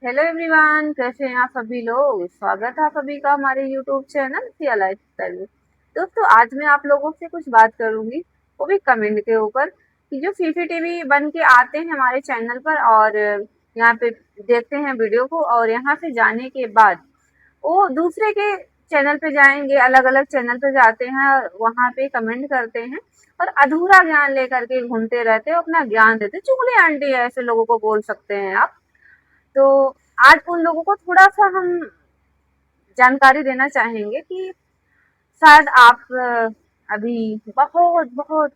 Hello everyone, कैसे हैं आप सभी लोग। स्वागत है आप सभी का हमारे यूट्यूब चैनल सिया लाइफस्टाइल में। दोस्तों, आज मैं आप लोगों से कुछ बात करूंगी, वो भी कमेंट के ऊपर, कि जो सीसीटीवी बन के आते हैं हमारे चैनल पर और यहाँ पे देखते हैं वीडियो को, और यहाँ से जाने के बाद वो दूसरे के चैनल पे जाएंगे, अलग अलग चैनल पे जाते हैं और वहां पे कमेंट करते हैं और अधूरा ज्ञान लेकर के घूमते रहते हैं, अपना ज्ञान देते हैं। चुगली आंटी है, ऐसे लोगों को बोल सकते हैं आप। तो आज उन लोगों को थोड़ा-सा हम जानकारी देना चाहेंगे कि शायद आप अभी बहुत, बहुत,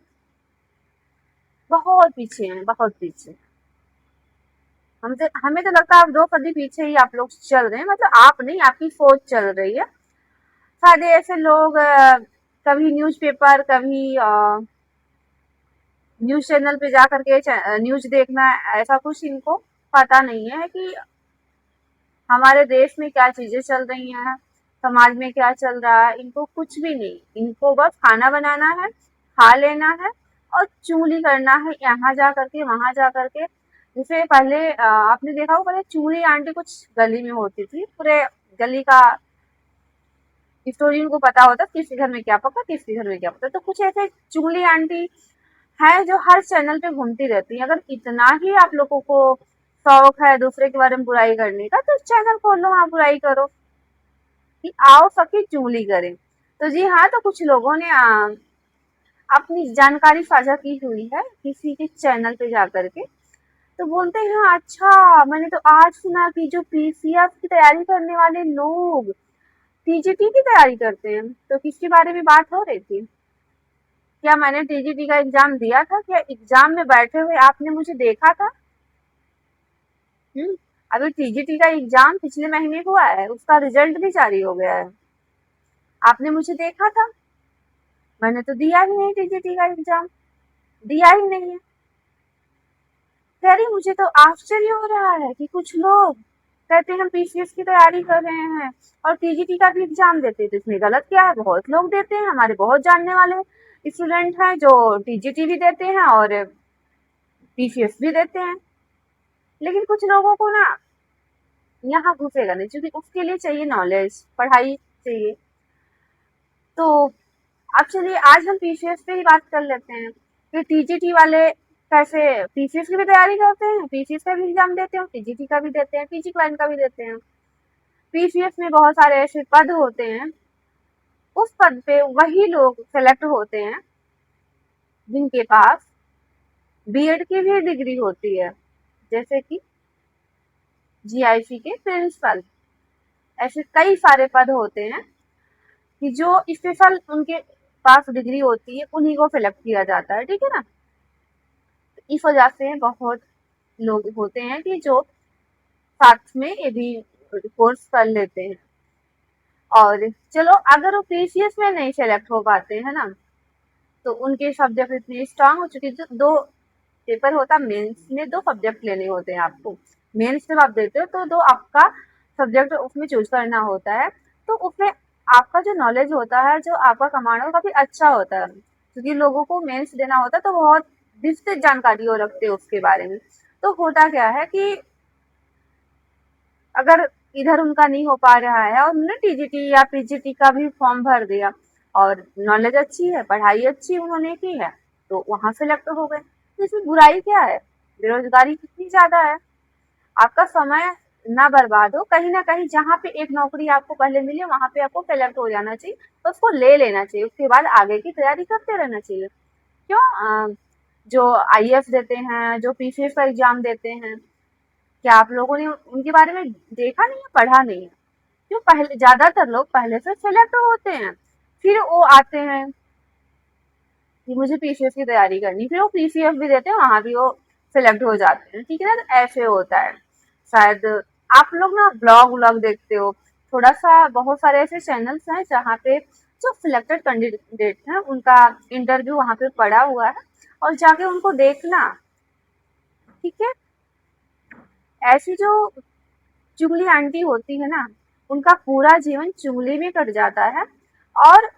बहुत पीछे हैं, बहुत पीछे। हमसे हमें तो लगता है आप 2 कदम पीछे ही आप लोग चल रहे हैं, मतलब आप नहीं, आपकी सोच चल रही है। शायद ऐसे लोग कभी न्यूज़पेपर, कभी न्यूज़ चैनल पे जा कर के न्यूज़ देखना, ऐसा कुछ इनको पता नहीं है कि हमारे देश में क्या चीजें चल रही हैं, समाज में क्या चल रहा है। इनको कुछ भी नहीं, इनको बस खाना बनाना है, खा लेना है और चूली करना है, यहाँ जा करके वहां जा करके। जैसे पहले आपने देखा होगा, पहले चूली आंटी कुछ गली में होती थी, पूरे गली का स्टोरी उनको पता होता, किसके घर में क्या पका, किसके घर में क्या पका। तो कुछ ऐसे चुगली आंटी है जो हर चैनल पे घूमती रहती है। अगर इतना ही आप लोगों को शौक है दूसरे के बारे में बुराई करने का, तो चैनल खोलो, वहां बुराई करो, कि आओ सखी चुगली करें। तो जी हाँ, तो कुछ लोगों ने अपनी जानकारी साझा की हुई है किसी के चैनल पे जाकर के। तो बोलते हैं, अच्छा मैंने तो आज सुना कि जो पीसीएस की तैयारी करने वाले लोग टीजीटी की तैयारी करते हैं। तो किसके बारे में बात हो रही थी? क्या मैंने टीजीटी का एग्जाम दिया था? क्या एग्जाम में बैठे हुए आपने मुझे देखा था? हम्म। अभी टीजीटी का एग्जाम पिछले महीने हुआ है, उसका रिजल्ट भी जारी हो गया है। आपने मुझे देखा था? मैंने तो दिया ही नहीं टीजीटी का एग्जाम, दिया ही नहीं है। कह रही, मुझे तो आश्चर्य हो रहा है कि कुछ लोग कहते हैं हम पीसीएस की तैयारी कर रहे हैं और टीजीटी का भी एग्जाम देते हैं। तो इसमें गलत क्या है? बहुत लोग देते हैं, हमारे बहुत जानने वाले स्टूडेंट हैं जो टीजीटी भी देते हैं और पीसीएस भी देते हैं। लेकिन कुछ लोगों को ना यहाँ घुसेगा नहीं, क्योंकि उसके लिए चाहिए नॉलेज, पढ़ाई चाहिए। तो अब चलिए, आज हम पीसीएस पे ही बात कर लेते हैं कि टीजीटी वाले कैसे पीसीएस की भी तैयारी करते हैं, पीसीएस का भी एग्जाम देते हैं, टीजीटी का भी देते हैं, टीजी क्लाइंट का भी देते हैं। पीसीएस में बहुत सारे ऐसे पद होते हैं, उस पद पे वही लोग सेलेक्ट होते हैं जिनके पास बीएड की भी डिग्री होती है, जैसे कि जीआईसी के प्रिंसिपल। ऐसे कई सारे पद होते हैं कि जो स्पेशल उनके पास डिग्री होती है, उन्हीं को सिलेक्ट किया जाता है, ठीक है ना। इस वजह से बहुत लोग होते हैं कि जो साथ में ये भी कोर्स कर लेते हैं। और चलो, अगर वो पीसीएस में नहीं सेलेक्ट हो पाते हैं ना, तो उनके सब्जेक्ट इतने स्ट्रांग हो चुके, जो 2 पेपर होता है मेंस में, 2 सब्जेक्ट लेने होते हैं आपको। मेंस जब आप देते हो तो 2 आपका सब्जेक्ट उसमें चूज करना होता है। तो उसमें आपका जो नॉलेज होता है, जो आपका कमांड, वो काफी अच्छा होता है, क्योंकि लोगों को मेंस देना होता है तो बहुत विस्तृत जानकारी हो रखते हैं उसके बारे में। तो होता क्या है कि अगर इधर उनका नहीं हो पा रहा है और उन्होंने टीजीटी या पीजीटी का भी फॉर्म भर दिया और नॉलेज अच्छी है, पढ़ाई अच्छी उन्होंने की है, तो वहां सेलेक्ट हो गए। तो इसमें बुराई क्या है? बेरोजगारी कितनी ज्यादा है। आपका समय ना बर्बाद हो, कहीं ना कहीं जहाँ पे एक नौकरी आपको पहले मिले वहां पे आपको सेलेक्ट हो जाना चाहिए, तो उसको ले लेना चाहिए, उसके बाद आगे की तैयारी करते रहना चाहिए। क्यों? जो आईएएस देते हैं, जो पीसीएस का एग्जाम देते हैं, क्या आप लोगों ने उनके बारे में देखा नहीं है, पढ़ा नहीं है? क्यों? पहले ज्यादातर लोग पहले से सिलेक्ट होते हैं, फिर वो आते हैं कि मुझे पीसीएस की तैयारी करनी, फिर वो पीसीएस भी देते हैं, वहां भी वो सिलेक्ट हो जाते हैं, ठीक है ना। तो ऐसे होता है। शायद आप लोग ना ब्लॉग व्लॉग देखते हो थोड़ा सा, बहुत सारे ऐसे चैनल्स हैं जहाँ पे जो सिलेक्टेड कैंडिडेट हैं उनका इंटरव्यू वहां पे पड़ा हुआ है, और जाके उनको देखना, ठीक है। ऐसी जो चुगली आंटी होती है ना, उनका पूरा जीवन चुगली में कट जाता है, और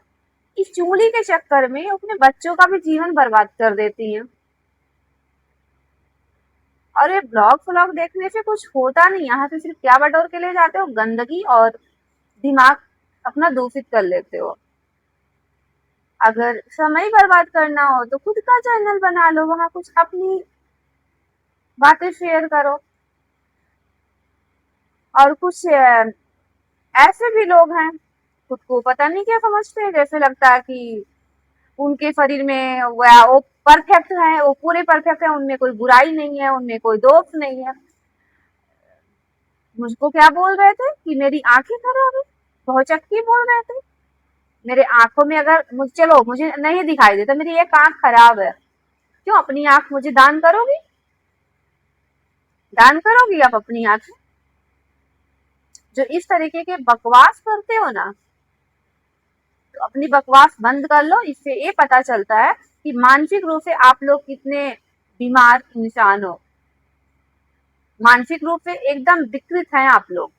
इस चुगली के चक्कर में अपने बच्चों का भी जीवन बर्बाद कर देती हैं। और ये ब्लॉग व्लॉग देखने से कुछ होता नहीं, यहाँ पे सिर्फ क्या बटोर के ले जाते हो, गंदगी और दिमाग अपना दूषित कर लेते हो। अगर समय बर्बाद करना हो तो खुद का चैनल बना लो, वहां कुछ अपनी बातें शेयर करो। और कुछ ऐसे भी लोग हैं खुद को पता नहीं क्या समझते हैं, जैसे लगता है कि उनके शरीर में वो परफेक्ट है, वो पूरे परफेक्ट है, उनमें कोई बुराई नहीं है, उनमें कोई दोष नहीं है। मुझको क्या बोल रहे थे कि मेरी आंखें खराब है, बहुत चक्की बोल रहे थे। मेरे आंखों में अगर चलो मुझे नहीं दिखाई देता, मेरी एक आंख खराब है, क्यों अपनी आंख मुझे दान करोगी? दान करोगी आप अपनी आंख? जो इस तरीके के बकवास करते हो ना, तो अपनी बकवास बंद कर लो। इससे ये पता चलता है कि मानसिक रूप से आप लोग कितने बीमार इंसान हो, मानसिक रूप से एकदम विकृत हैं आप लोग।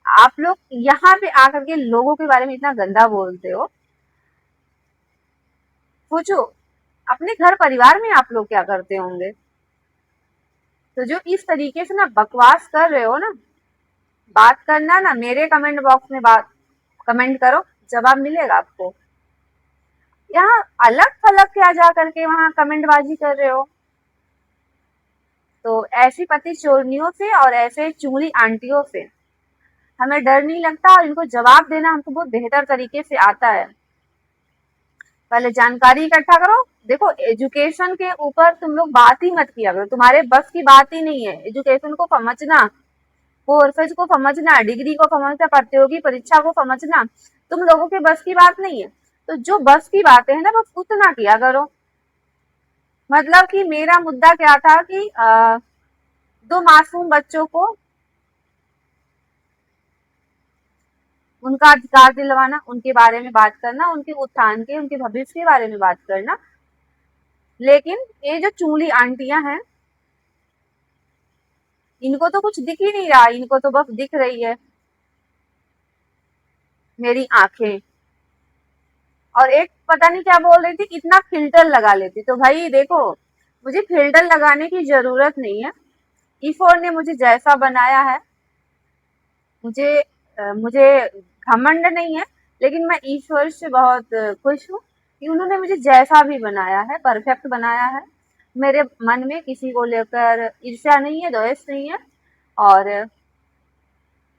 आप लोग यहाँ पे आकर के लोगों के बारे में इतना गंदा बोलते हो। सोचो अपने घर परिवार में आप लोग क्या करते होंगे। तो जो इस तरीके से ना बकवास कर रहे हो ना, बात करना ना मेरे कमेंट बॉक्स में बात कमेंट करो, जवाब मिलेगा आपको। यहाँ अलग थलग क्या जा करके वहां कमेंटबाजी कर रहे हो। तो ऐसी पति चोरनियों से और ऐसे चुगली आंटियों से हमें डर नहीं लगता, और इनको जवाब देना हमको बहुत बेहतर तरीके से आता है। पहले जानकारी इकट्ठा करो। देखो एजुकेशन के ऊपर तुम लोग बात ही मत किया करो, तुम्हारे बस की बात ही नहीं है। एजुकेशन को समझना, कोर्सेज को समझना, डिग्री को समझना, प्रतियोगी परीक्षा को समझना तुम लोगों के बस की बात नहीं है। तो जो बस की बातें है ना बस उतना किया करो। मतलब कि मेरा मुद्दा क्या था कि दो मासूम बच्चों को उनका अधिकार दिलवाना, उनके बारे में बात करना, उनके उत्थान के, उनके भविष्य के बारे में बात करना। लेकिन ये जो चूली आंटियां हैं, इनको तो कुछ दिख ही नहीं रहा, इनको तो बस दिख रही है मेरी आंखें। और एक पता नहीं क्या बोल रही थी, इतना फिल्टर लगा लेती। तो भाई देखो, मुझे फिल्टर लगाने की जरूरत नहीं है। ईश्वर ने मुझे जैसा बनाया है, मुझे मुझे घमंड नहीं है, लेकिन मैं ईश्वर से बहुत खुश हूँ कि उन्होंने मुझे जैसा भी बनाया है परफेक्ट बनाया है। मेरे मन में किसी को लेकर ईर्ष्या नहीं है, द्वेष नहीं है। और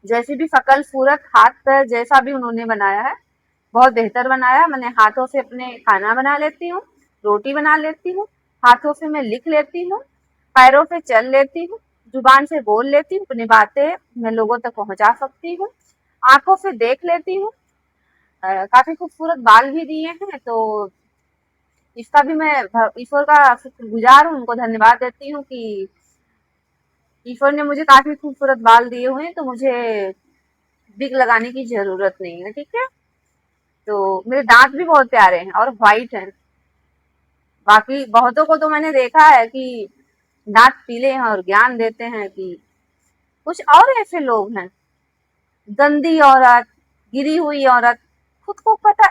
जैसी भी शकल सूरत हाथ पैर जैसा भी उन्होंने बनाया है बहुत बेहतर बनाया। मैंने हाथों से अपने खाना बना लेती हूँ, रोटी बना लेती हूँ, हाथों से मैं लिख लेती हूँ, पैरों से चल लेती हूँ, जुबान से बोल लेती हूँ, अपनी बातें मैं लोगों तक पहुंचा सकती हूँ, आंखों से देख लेती हूँ। काफी खूबसूरत बाल भी दिए हैं, तो इसका भी मैं ईश्वर का शुक्रगुजार हूँ, उनको धन्यवाद देती हूँ कि ईश्वर ने मुझे काफी खूबसूरत बाल दिए हुए हैं, तो मुझे विग लगाने की जरूरत नहीं है। ठीक है, तो मेरे दांत भी बहुत प्यारे हैं और व्हाइट हैं। बाकी बहुतों को तो मैंने देखा है कि दांत पीले हैं और ज्ञान देते हैं कि कुछ और ऐसे लोग हैं, गंदी औरत, गिरी हुई औरत, खुद को पता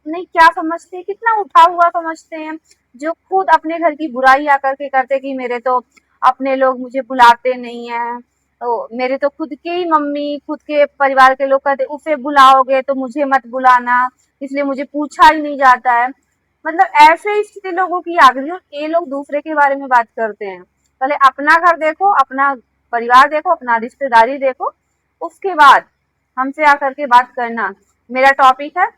नहीं क्या समझते हैं, कितना उठा हुआ समझते हैं, जो खुद अपने घर की बुराई आकर के करते कि मेरे तो अपने लोग मुझे बुलाते नहीं है, तो मेरे तो खुद के ही मम्मी, खुद के परिवार के लोग कहते उसे बुलाओगे तो मुझे मत बुलाना, इसलिए मुझे पूछा ही नहीं जाता है। मतलब ऐसे स्थिति लोगों की आ गई, ये लोग दूसरे के बारे में बात करते हैं। पहले अपना घर देखो, अपना परिवार देखो, अपना रिश्तेदारी देखो, उसके बाद हमसे आकर के बात करना। मेरा टॉपिक है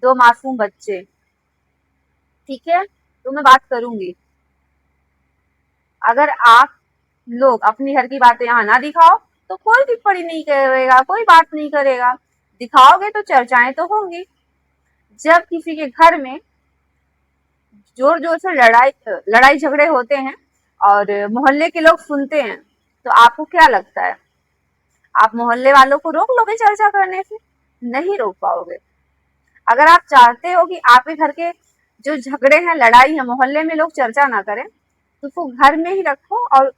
दो मासूम बच्चे। ठीक है, तो मैं बात करूंगी। अगर आप लोग अपनी घर की बातें यहाँ ना दिखाओ तो कोई टिप्पणी नहीं करेगा, कोई बात नहीं करेगा। दिखाओगे तो चर्चाएं तो होंगी। जब किसी के घर में जोर जोर से लड़ाई झगड़े होते हैं और मोहल्ले के लोग सुनते हैं, तो आपको क्या लगता है आप मोहल्ले वालों को रोक लोगे चर्चा करने से? नहीं रोक पाओगे। अगर आप चाहते हो कि आपके घर के जो झगड़े हैं, लड़ाई है, मोहल्ले में लोग चर्चा ना करें, तो उसको घर में ही रखो और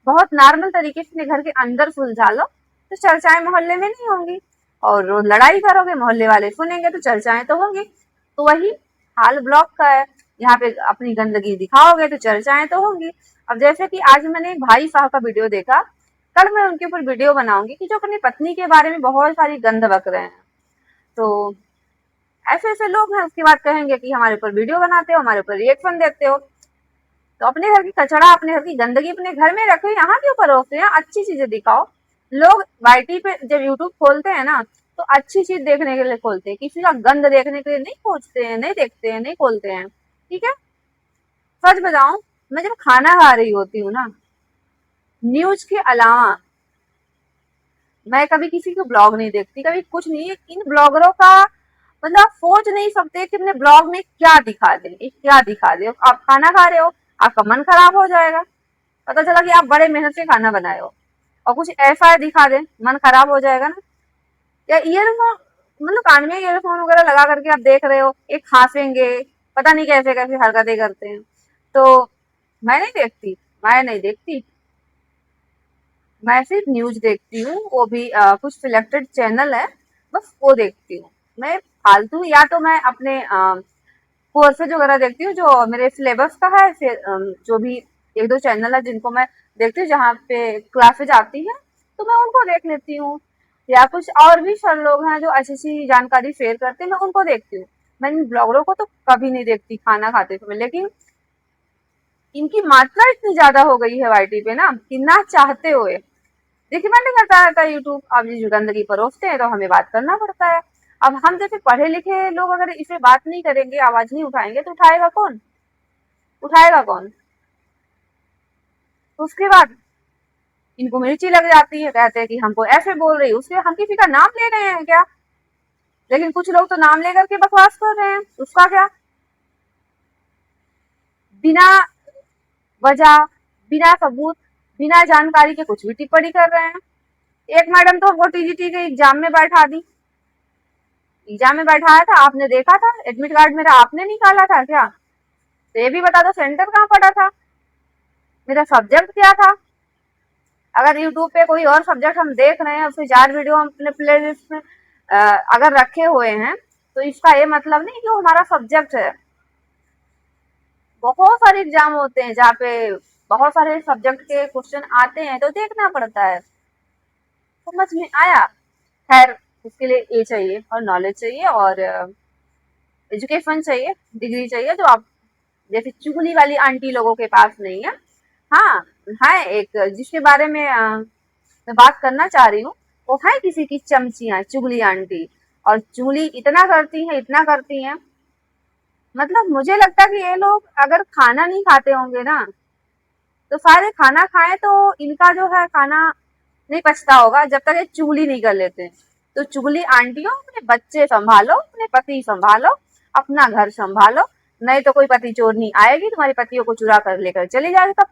बहुत नॉर्मल तरीके से घर के अंदर सुलझा लो, तो चर्चाएं मोहल्ले में नहीं होंगी। और रोज लड़ाई करोगे, मोहल्ले वाले सुनेंगे, तो चर्चाएं तो होंगी। तो वही हाल ब्लॉग का है। यहाँ पे अपनी गंदगी दिखाओगे तो चर्चाएं तो होंगी। अब जैसे कि आज मैंने एक भाई साहब का वीडियो देखा, कल मैं उनके ऊपर वीडियो बनाऊंगी कि जो अपनी पत्नी के बारे में बहुत सारी गंद बक रहे हैं। तो ऐसे ऐसे लोग हैं, उसके बाद कहेंगे कि हमारे ऊपर वीडियो बनाते हो, हमारे ऊपर रिएक्शन देते हो। तो अपने घर की कचरा, अपने घर की गंदगी अपने घर में रखो, यहाँ क्यों रोकते हैं? अच्छी चीजें दिखाओ। लोग वाईटी पे जब यूट्यूब खोलते हैं ना, तो अच्छी चीज देखने के लिए खोलते हैं, किसी का गंद देखने के लिए नहीं खोजते हैं, नहीं देखते हैं, नहीं खोलते हैं। ठीक है, सच बताऊं, मैं जब खाना खा रही होती हूँ ना, न्यूज के अलावा मैं कभी किसी को ब्लॉग नहीं देखती, कभी कुछ नहीं। इन ब्लॉगरों का मतलब आप सोच नहीं सकते कि अपने ब्लॉग में क्या दिखा दे, क्या दिखा दे। आप खाना खा रहे हो, आपका मन खराब हो जाएगा, पता चला कि आप बड़े मेहनत से खाना बनाए हो और कुछ ऐसा दिखा दे, मन खराब हो जाएगा ना। या ईयरफोन, मतलब कान में ईयरफोन वगैरह लगा करके आप देख रहे हो, एक खांसेंगे, पता नहीं कैसे कैसे हरकतें करते हैं। तो मैं नहीं देखती, मैं नहीं देखती। मैं सिर्फ न्यूज देखती हूँ, वो भी कुछ सिलेक्टेड चैनल है, बस वो देखती हूँ। मैं फालतू, या तो मैं अपने कोर्सेज वगैरह देखती हूँ जो मेरे सिलेबस का है, फिर जो भी एक दो चैनल है जिनको मैं देखती हूँ जहाँ पे क्लासेज आती है, तो मैं उनको देख लेती हूँ। या कुछ और भी सर लोग हैं जो अच्छी अच्छी जानकारी शेयर करते हैं, मैं उनको देखती हूँ। मैं इन ब्लॉगरों को तो कभी नहीं देखती खाना खाते समय, लेकिन इनकी मात्रा इतनी ज्यादा हो गई है वाईटी पे ना, कि ना चाहते हुए देखिए मैंने करता रहता है यूट्यूब। अब ये जो गंदगी परोसते हैं तो हमें बात करना पड़ता है। अब हम जैसे पढ़े लिखे लोग अगर इसे बात नहीं करेंगे, आवाज नहीं उठाएंगे, तो उठाएगा कौन? उठाएगा कौन? तो उसके बाद इनको मिर्ची लग जाती है, कहते हैं कि हमको ऐसे बोल रही है, उसके हम किसी का नाम ले रहे हैं क्या? लेकिन कुछ लोग तो नाम लेकर के बकवास कर रहे हैं, उसका क्या? बिना वजह, बिना सबूत, बिना जानकारी के कुछ भी टिप्पणी कर रहे हैं। एक मैडम तो हमको टीजीटी के एग्जाम में बैठा दी, एग्जाम में बैठाया था, आपने देखा था? एडमिट कार्ड मेरा आपने निकाला था क्या? तो ये भी बता दो, सेंटर कहाँ पड़ा था, मेरा सब्जेक्ट क्या था? अगर यूट्यूब पे कोई और सब्जेक्ट हम देख रहे हैं, उसके 4 वीडियो हम अपने प्ले लिस्ट में अगर रखे हुए हैं, तो इसका ये मतलब नहीं कि वो हमारा सब्जेक्ट है। बहुत सारे एग्जाम होते हैं जहाँ पे बहुत सारे सब्जेक्ट के क्वेश्चन आते हैं, तो देखना पड़ता है। समझ में आया? खैर, उसके लिए ये चाहिए और नॉलेज चाहिए और एजुकेशन चाहिए, डिग्री चाहिए, जो आप जैसे चुगली वाली आंटी लोगों के पास नहीं है। हाँ, है एक जिसके बारे में मैं बात करना चाह रही हूँ, वो है किसी की चमचियाँ, चुगली आंटी। और चुगली इतना करती हैं, इतना करती हैं, मतलब मुझे लगता है कि ये लोग अगर खाना नहीं खाते होंगे ना, तो सारे खाना खाएं तो इनका जो है खाना नहीं पचता होगा जब तक ये चुगली नहीं कर लेते। तो चुगली आंटियों, अपने बच्चे संभालो, अपने पति संभालो, अपना घर संभालो, नहीं तो कोई पति चोरनी आएगी, तुम्हारे पतियों को चुरा कर लेकर चली जाएगी। तब